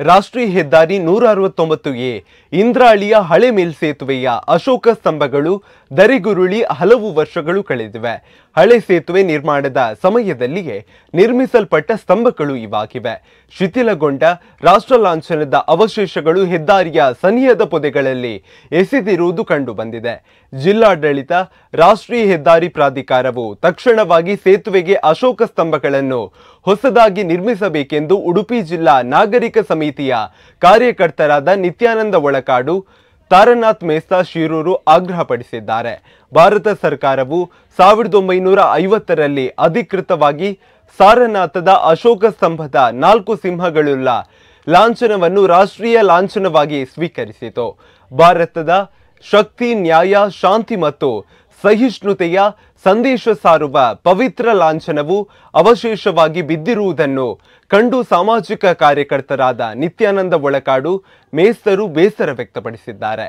ರಾಷ್ಟ್ರೀಯ ಹೆದ್ದಾರಿ 169A ಇಂದ್ರಾಳಿಯ ಹಳೆ ಮೇಲ್ಸೇತುವೆಯ ಅಶೋಕ ಸ್ತಂಭಗಳು ಧರೆಗುರುಳಿ ಹಲವು ವರ್ಷಗಳು ಕಳೆದಿವೆ. ಹಳೆ ಸೇತುವೆ ನಿರ್ಮಾಣದ ಸಮಯದಲ್ಲಿಯೇ ನಿರ್ಮಿಸಲ್ಪಟ್ಟ ಸ್ತಂಭಗಳು ಇವಾಗಿವೆ. ಶಿಥಿಲಗೊಂಡ ರಾಷ್ಟ್ರ ಲಾಂಛನದ ಅವಶೇಷಗಳು ಹೆದ್ದಾರಿಯ ಸನಿಹದ ಪೊದೆಗಳಲ್ಲಿ ಎಸೆದಿರುವುದು ಕಂಡುಬಂದಿದೆ. ಜಿಲ್ಲಾಡಳಿತ, ರಾಷ್ಟ್ರೀಯ ಹೆದ್ದಾರಿ ಪ್ರಾಧಿಕಾರವು ತಕ್ಷಣವಾಗಿ ಸೇತುವೆಗೆ ಅಶೋಕ ಸ್ತಂಭಗಳನ್ನು ಹೊಸದಾಗಿ ನಿರ್ಮಿಸಬೇಕೆಂದು ಉಡುಪಿ ಜಿಲ್ಲಾ ನಾಗರಿಕ ಸಮಿತಿಯ ಕಾರ್ಯಕರ್ತರಾದ ನಿತ್ಯಾನಂದ ಒಳಕಾಡು, ತಾರನಾಥ್ ಮೇಸ್ತಾ ಶಿರೂರು ಆಗ್ರಹಪಡಿಸಿದ್ದಾರೆ. ಭಾರತ ಸರ್ಕಾರವು 1950ರಲ್ಲಿ ಅಧಿಕೃತವಾಗಿ ಸಾರನಾಥದ ಅಶೋಕ ಸ್ತಂಭದ 4 ಸಿಂಹಗಳುಳ್ಳ ಲಾಂಛನವನ್ನು ರಾಷ್ಟ್ರೀಯ ಲಾಂಛನವಾಗಿ ಸ್ವೀಕರಿಸಿತು. ಭಾರತದ ಶಕ್ತಿ, ನ್ಯಾಯ, ಶಾಂತಿ ಮತ್ತು ಸಹಿಷ್ಣುತೆಯ ಸಂದೇಶ ಸಾರುವ ಪವಿತ್ರ ಲಾಂಛನವು ಅವಶೇಷವಾಗಿ ಬಿದ್ದಿರುವುದನ್ನು ಕಂಡು ಸಾಮಾಜಿಕ ಕಾರ್ಯಕರ್ತರಾದ ನಿತ್ಯಾನಂದ ಒಳಕಾಡು ಮೇಸ್ತರು ಬೇಸರ ವ್ಯಕ್ತಪಡಿಸಿದ್ದಾರೆ.